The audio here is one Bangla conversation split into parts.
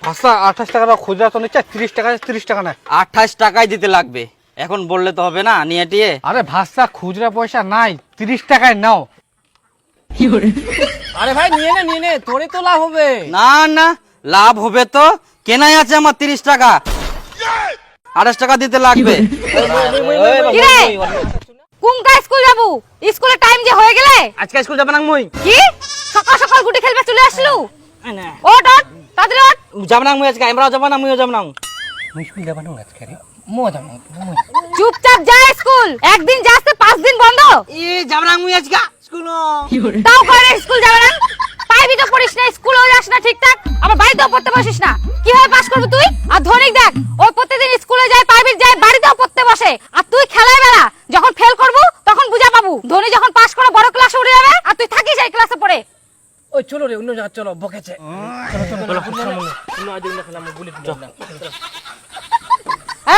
ভাষা 28 টাকা খুচরা তো নিচ্ছে, 30 টাকা 30 টাকা না। 28 টাকাই দিতে লাগবে, এখন বললে তো হবে না নিয়ে টিয়ে। আরে ভাষা খুচরা পয়সা নাই, 30 টাকায় নাও। আরে ভাই নিয়ে নে তোরে তো লাভ হবে। না না, লাভ হবে তো, কেনাই আছে আমার 30 টাকা, 28 টাকা দিতে লাগবে। কিরে কোনকা স্কুল যাবো? স্কুলের টাইম যে হয়ে গেলে। আজকে স্কুল যাবে না মুই। কি সকাল সকাল গুটি খেলবে চলে আসলু? ওট ওট তাড়াতাড়ি ওট। যাব না মুই আজকে, আমরাও যাব না, মুইও যাব না। চুপচাপ যা স্কুল, একদিন যাচ্ছে 5 দিন বন্ধ। যাব না মুই আজকে স্কুল। তাও করে স্কুল যাবে না? পাইবি তো পড়িস না, স্কুলেও যাস না ঠিকঠাক, আবার বাড়িতেও পড়তে বসিস না, কিভাবে পাস করবি তুই? আর ধনিক দেখ, ও প্রতিদিন স্কুলে যায়, প্রাইভেট যায়, বাড়িতেও পড়তে বসে, আর তুই খেলায় বেলা। যখন ফেল করবো তখন বুঝা পাবো। ধনী যখন পাস করে বড় ক্লাসে উঠে যাবে, আর তুই থাকিস এই ক্লাসে পড়ে। ওই চলো রে, অন্য জায়গা চলো, বকেছে। চলো অন্য আজ অন্য খেলা, গুলি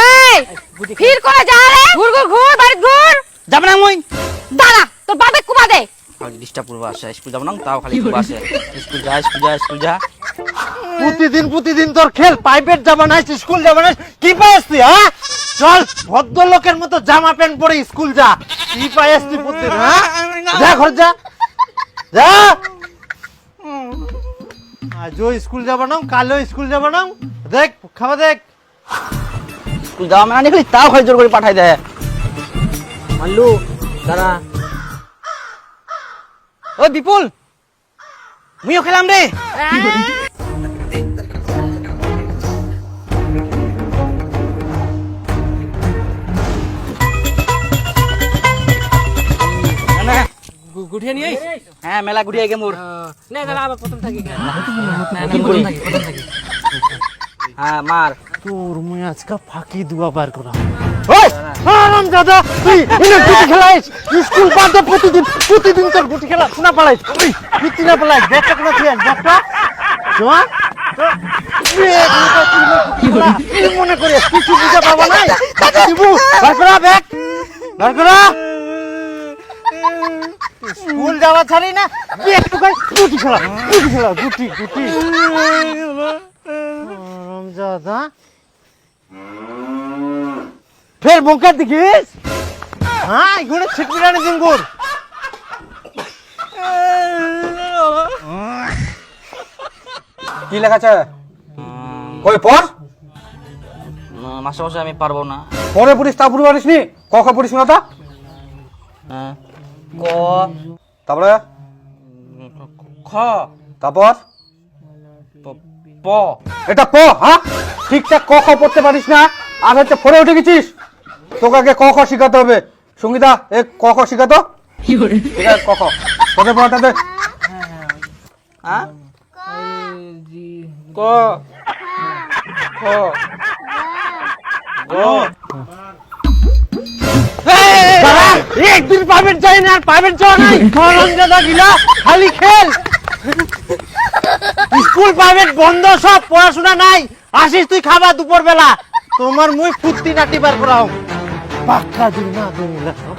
এই ফির করে যা রে, ঘুর ঘুর ঘুর, বাড়ি ঘুর। যাব না মুই। দাঁড়া, তোর বাপে কুবা দে। খালি ডিস্টার্ব করবো, আসে স্কুল যাব না, তাও খালি খুব আসে স্কুল যা স্কুল যা স্কুল যা। প্রতিদিন তোর খেল, প্রাইভেট যাবা না, স্কুল যাবা না, কি পাইস তুই? হ্যাঁ চল, ভদ্রলোকের মতো জামা প্যান্ট পরে স্কুল যা। কি পাইস তুই প্রতিদিন? হ্যাঁ যা ঘর যা যা। আজও স্কুল যাবা না, কালও স্কুল যাবা না, দেখ খাওয়া দেখ। স্কুল যাওয়া মানে খালি তাও খালি জোর করে পাঠাই দেয়। মাল্লু দাঁড়া। ও বিপুল, মুইও খেলাম রে। গুঠিয়ে নিয়ে আইস। হ্যাঁ মেলা ঘুরিয়ে গে মোর। না দাঁড়া, আবার প্রথম থাকি। হ্যাঁ মার। তোর মুই আজকে ফাঁকি দুয়া বার করা। ওই আরাম দাদা, তুই ইনে গুটি খেলাইস, স্কুল বাদ দে, প্রতিদিন তোর গুটি খেলা শোনা পালাইস। ওই গুটি না পালাইস, ব্যাগটা কোনা তুই ব্যাগটা জোয়া কি মনে করে কিছু বুঝা পাবা নাই? দিবু বার করা ব্যাগ, বার করা। স্কুল যাওয়া ছাড়ি না, একটু গুটি খেলা গুটি দাদা। ফের বঙ্কার দেখিস? হ্যাঁ এগুলো ছিটপিটানি দিনগুর। কি লেখা আছে? কই পড়। মাসে মাসে আমি পারবো না। পরে পড়িস, তা পুরো পারিস নি? ক খ পড়িস না? হ্যাঁ ক, তারপরে খ, তারপর প। এটা প। হ্যাঁ ঠিকঠাক ক খ পড়তে পারিস না, আর হচ্ছে পড়ে উঠে গেছিস। তোকে আগে ক খ শিখাতে হবে। সঙ্গীতা এক ক খ শিখাতো। ঠিক আছে ক খ তোদের পড়াটাতে। হ্যাঁ ক, খ, গ। একদিন প্রাইভেট যাই না, আর প্রাইভেট যাওয়া নাই, দাদা গিলা খালি খেল। স্কুল প্রাইভেট বন্ধ, সব পড়াশোনা নাই। আসিস তুই খাবা দুপুর বেলা, তোমার মুই ফুর্তি নাটি বার করা হোক পাক্কা দিন না দিলা সব।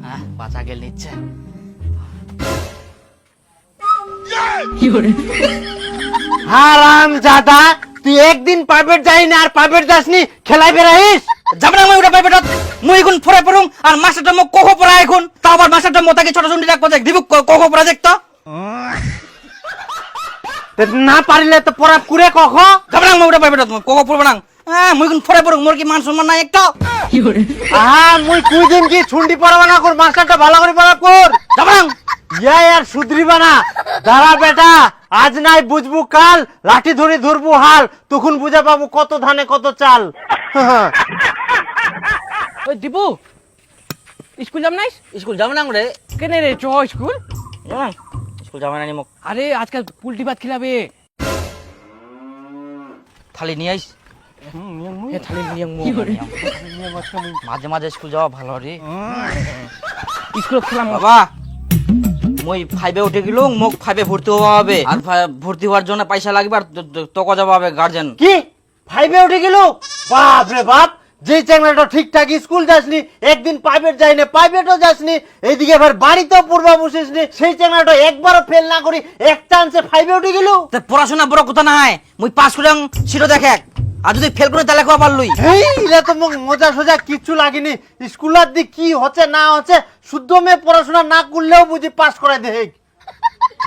হ্যাঁ বাঁচা গেল নিচ্ছে। হারাম জাদা, তুই একদিন প্রাইভেট যাই না, আর প্রাইভেট যাসনি, খেলাই বেড়াইস। যাব না মই ওটা প্রাইভেটত। মই এখন ফরে পড়ুম, আর মাস্টারটা মোক কখ পড়া এখন, তাও আবার মাস্টারটা মোতাকে ছোট চুন্ডি রাখবো, দেখ দিব কখ পড়া দেখ তো। না পারিলে তো পড়া কুড়ে কখ। যাব না মই ওটা প্রাইভেটত, কখ পড়বো না। হ্যাঁ মই এখন ফরে পড়ুম, মোর কি মান সম্মান নাই একটা? মুই কুই দিন কি ছুন্ডি পড়াবা না কর, মাস্টারটা ভালো করে পড়া কর। যাব না। ইয়া আর সুধরিবা না। দাঁড়া বেটা, আজ নাই বুঝবু কাল, লাঠি ধরে ধরবো হাল, তখন বুঝা পাবো কত ধানে কত চাল। ওই দীপু, স্কুল যাব নাই? স্কুল যাব না রে। কেনে রে, চ স্কুল। স্কুল যাব না নি মোক। আরে আজকাল পুলটি ভাত খিলাবে। থালি নিয়ে আইস। এ থালি নিয়ে মাঝে মাঝে স্কুল যাওয়া ভালো রে। স্কুল খেলাম বাবা, মই 5 উঠে গেল, মোক 5 ভর্তি হওয়া হবে, আর ভর্তি হওয়ার জন্য পয়সা লাগবে, আর তোকে যাওয়া হবে গার্জেন। কি 5 উঠে গেল? বাপ রে বাপ, যেই চ্যাংড়াটা ঠিকঠাক স্কুল যাসনি, একদিন প্রাইভেট যায়নি, প্রাইভেটও যাসনি, এইদিকে এবার বাড়িতেও পূর্বা বসিসনি, সেই চ্যাংড়াটা একবারও ফেল না করি এক চান্সে 5-এ উঠে গেল। তা পড়াশোনা বড় কথা না হয়, মুই পাস করে সিটো দেখে, আর যদি ফেল করে তাহলে কোয়া পারলুই। এই ইলা তো মোক মজা সোজা কিচ্ছু লাগেনি, স্কুলের দিক কি হচ্ছে না হচ্ছে শুদ্ধ মেয়ে পড়াশোনা না করলেও বুঝি পাস করাই দে।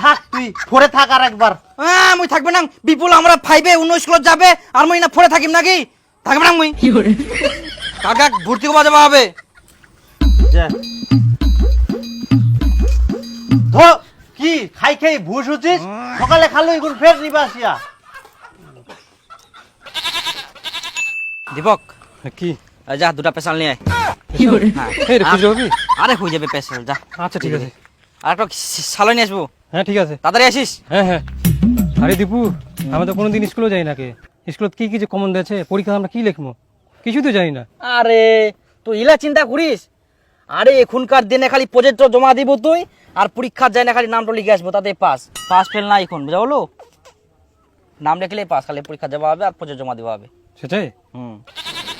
থাক তুই পড়ে থাক আর একবার। হ্যাঁ মুই থাকবে না, বিপুল আমরা 5-এ অন্য স্কুলে যাবে আর মুই না পড়ে থাকিম নাকি? থাকবে না মুই। কাকা ভর্তি করা যাবে হবে। কি খাই খাই ভুস হচ্ছিস? সকালে খালো এখন ফের নিবাসিয়া। দীপক কি যা দুটা পেশাল নিয়ে আয়। এই রে খুঁজে হবি? আরে হয়ে যাবে পেশাল, যা। আচ্ছা ঠিক আছে। আর একটা সালো নিয়ে আসবো। হ্যাঁ ঠিক আছে। তাড়াতাড়ি আসিস। হ্যাঁ হ্যাঁ। আরে দীপু, আমরা তো কোনোদিন স্কুলে যাই না কে। স্কুলত কি কি যে কমন দিয়েছে, পরীক্ষা আমরা কি লিখবো কিছু তো জানি না। আরে তুই ইলা চিন্তা করিস? আরে এখনকার দিনে খালি প্রজেক্ট জমা দিব তুই, আর পরীক্ষার যায় না খালি নামটা লিখে আসবো, তাতে পাস। পাস ফেল না এখন, বুঝা হলো? নাম লিখলেই পাস, খালি পরীক্ষা দেওয়া হবে আর প্রজেক্ট জমা দেওয়া হবে। সেটাই।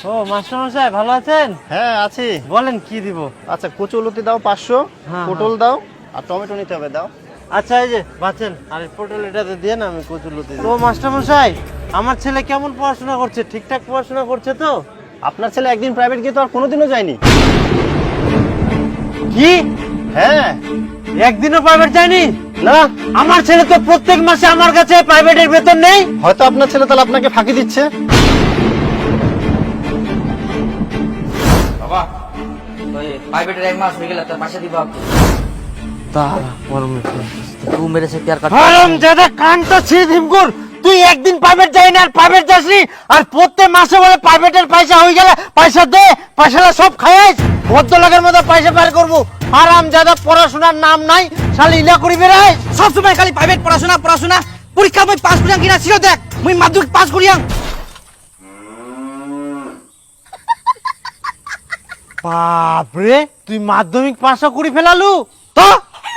ও মাস্টার মশাই ভালো আছেন? হ্যাঁ আছি। বলেন কি দিব? আচ্ছা কচুলতি দাও 500, হ্যাঁ, পটল দাও আর টমেটো নিতে হবে দাও। আচ্ছা এই যে বাঁচেন, আর পটল এটাতে দিয়ে না আমি কচুলতি। তো মাস্টার মশাই আমার ছেলে কেমন পড়াশোনা করছে? ঠিকঠাক পড়াশোনা করছে তো? আপনার ছেলে একদিন প্রাইভেট গিয়ে তো আর কোনোদিনও যায়নি। কি হ্যাঁ। একদিনও প্রাইভেট যায়নি? না, আমার ছেলে তো প্রত্যেক মাসে আমার কাছে প্রাইভেটের বেতন নেই। হয়তো আপনার ছেলে তাহলে আপনাকে ফাঁকি দিচ্ছে। বাবা ওই প্রাইভেটের 1 মাস হয়ে গেল, তার পাশে দিব তুই মেরেছে প্যার কাট। হারাম জাদা কানটা ছিঁড়ে দিমগুর, তুই একদিন প্রাইভেট যাই না আর প্রাইভেট যাসনি, আর প্রত্যেক মাসে বলে প্রাইভেটের পয়সা হয়ে গেলে পয়সা দে, পয়সাটা সব খাইস, ভদ্রলোকের মতো পয়সা বের করবো। হারাম জাদা পড়াশোনার নাম নাই, শালি ইলা করি বেড়াই। সবসময় খালি প্রাইভেট পড়াশোনা পড়াশোনা। পরীক্ষা মুই পাস করিয়াং কিনা ছিল দেখ, মুই মাধ্যমিক পাস করিয়াং। বাপরে, তুই মাধ্যমিক পাশও করে ফেলালু তো?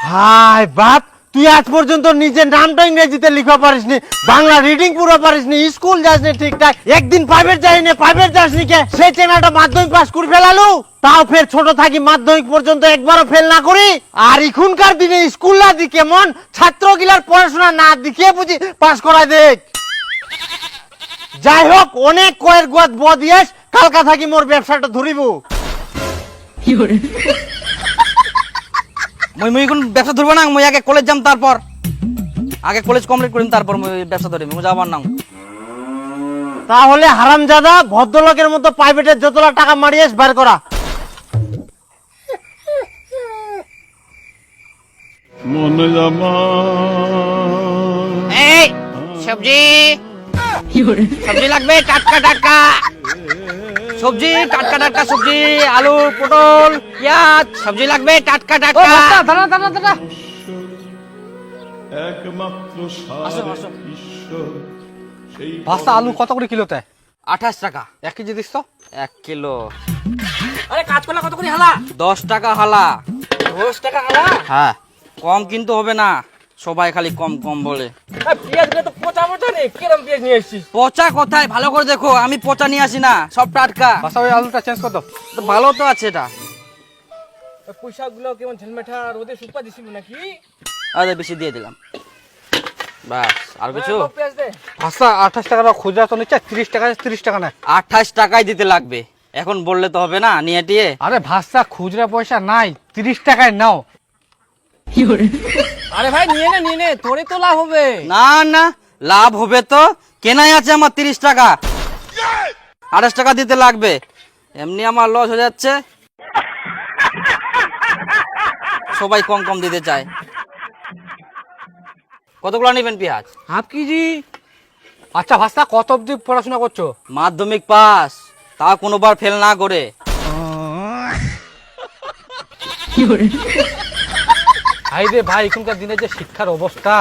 হাই বাপ, তুই আজ পর্যন্ত নিজের নামটা ইংরেজিতে লিখা পারিসনি, বাংলা রিডিং পুরো পারিসনি, স্কুল যাসনি ঠিকঠাক, একদিন প্রাইভেট যাইনি, প্রাইভেট যাসনি কে? সেই চেনাটা মাধ্যমিক পাস করে ফেলালু, তাও ফের ছোট থাকি মাধ্যমিক পর্যন্ত একবারও ফেল না করি। আর এখনকার দিনে স্কুল না দি কেমন ছাত্র গিলার পড়াশোনা না দিকে বুঝি পাস করায় দেখ। যাই হোক, অনেক কয়ের গোয়াত বদিয়েস, কালকা থাকি মোর ব্যবসাটা ধরিব। মুই মুই কোন ব্যবসা ধরবো না, মুই আগে কলেজ যাম, তারপর আগে কলেজ কমপ্লিট করিম, তারপর মুই ব্যবসা ধরিম। মুই যাবার না। তাহলে হারামজাদা ভদ্রলোকের মতো প্রাইভেটের যতলা টাকা মারিয়েস বার করা। এই সবজি সবজি লাগবে, টাটকা টাটকা সবজি, টাটকা টাটকা সবজি, আলু পটল পেঁয়াজ সবজি লাগবে, টাটকা টাটকা। দাঁড়া দাঁড়া দাঁড়া। আসো আসো। ভাস্তা আলু কত করে কিলো তাই? 28 টাকা। 1 কেজি দিস তো? 1 কিলো। আরে কাঁচকলা কত করে হালা? 10 টাকা হালা। 10 টাকা হালা? হ্যাঁ, কম কিন্তু হবে না, সবাই খালি কম কম বলে। পেঁয়াজ গুলো তো পচা পচা নেই, কিরম পেঁয়াজ নিয়ে এসেছিস? পচা কোথায়, ভালো করে দেখো, আমি পচা নিয়ে আসি না, সব টাটকা। ভাস্তা ওই আলুটা চেঞ্জ কর দাও। তো ভালো তো আছে এটা। পয়সা গুলো কেমন ঝেলমেঠা রোদে শুকা দিছিল নাকি? আরে বেশি দিয়ে দিলাম, বাস। আর কিছু? পেঁয়াজ দে। ভাস্তা 28 টাকা খুচরা তো নিচ্ছে, 30 টাকা 30 টাকা না। 28 টাকাই দিতে লাগবে, এখন বললে তো হবে না, নিয়ে টিয়ে। আরে ভাস্তা খুচরা পয়সা নাই, 30 টাকায় নাও। আরে ভাই নিয়ে নে, তোরই তো লাভ হবে। না না, লাভ হবে তো, কেনাই আছে আমার 30 টাকা, 28 টাকা দিতে লাগবে, এমনি আমার লস হয়ে যাচ্ছে, সবাই কম কম দিতে চায়। কতগুলো নেবেন পেঁয়াজ? Half KG. আচ্ছা ভাস্তা কত অবধি পড়াশোনা করছো? মাধ্যমিক পাস, তা কোনোবার ফেল না করে। ভাই রে ভাই, এখনকার দিনে যে শিক্ষার অবস্থা,